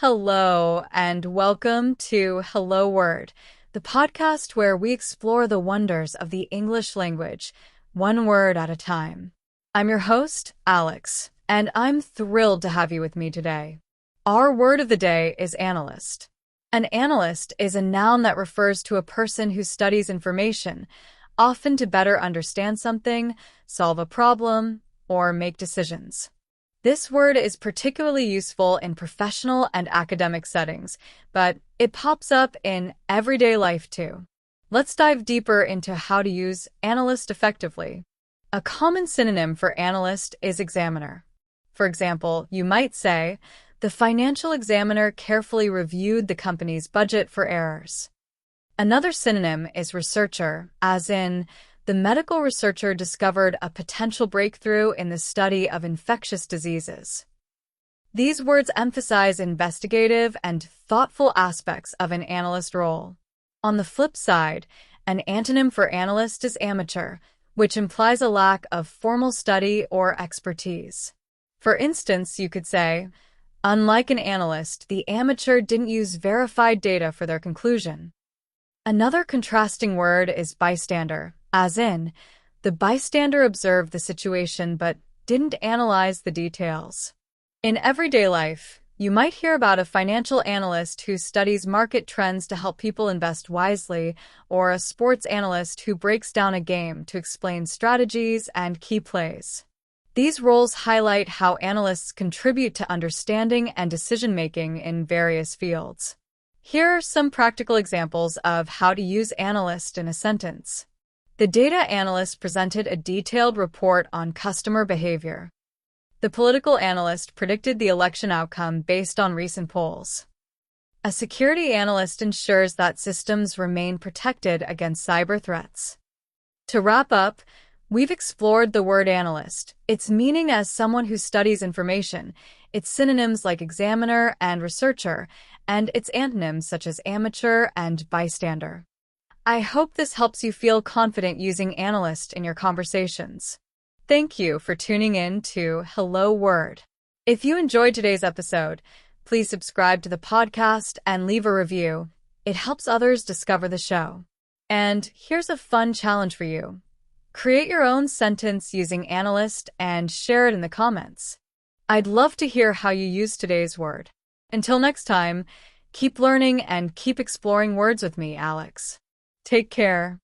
Hello, and welcome to Hello Word, the podcast where we explore the wonders of the English language, one word at a time. I'm your host, Alex, and I'm thrilled to have you with me today. Our word of the day is analyst. An analyst is a noun that refers to a person who studies information, often to better understand something, solve a problem, or make decisions. This word is particularly useful in professional and academic settings, but it pops up in everyday life too. Let's dive deeper into how to use analyst effectively. A common synonym for analyst is examiner. For example, you might say, the financial examiner carefully reviewed the company's budget for errors. Another synonym is researcher, as in, the medical researcher discovered a potential breakthrough in the study of infectious diseases. These words emphasize investigative and thoughtful aspects of an analyst role. On the flip side, an antonym for analyst is amateur, which implies a lack of formal study or expertise. For instance, you could say, unlike an analyst, the amateur didn't use verified data for their conclusion. Another contrasting word is bystander, as in, the bystander observed the situation but didn't analyze the details. In everyday life, you might hear about a financial analyst who studies market trends to help people invest wisely, or a sports analyst who breaks down a game to explain strategies and key plays. These roles highlight how analysts contribute to understanding and decision-making in various fields. Here are some practical examples of how to use analyst in a sentence. The data analyst presented a detailed report on customer behavior. The political analyst predicted the election outcome based on recent polls. A security analyst ensures that systems remain protected against cyber threats. To wrap up, we've explored the word analyst, its meaning as someone who studies information, its synonyms like examiner and researcher, and its antonyms such as amateur and bystander. I hope this helps you feel confident using analyst in your conversations. Thank you for tuning in to Hello Word. If you enjoyed today's episode, please subscribe to the podcast and leave a review. It helps others discover the show. And here's a fun challenge for you. Create your own sentence using analyst and share it in the comments. I'd love to hear how you use today's word. Until next time, keep learning and keep exploring words with me, Alex. Take care.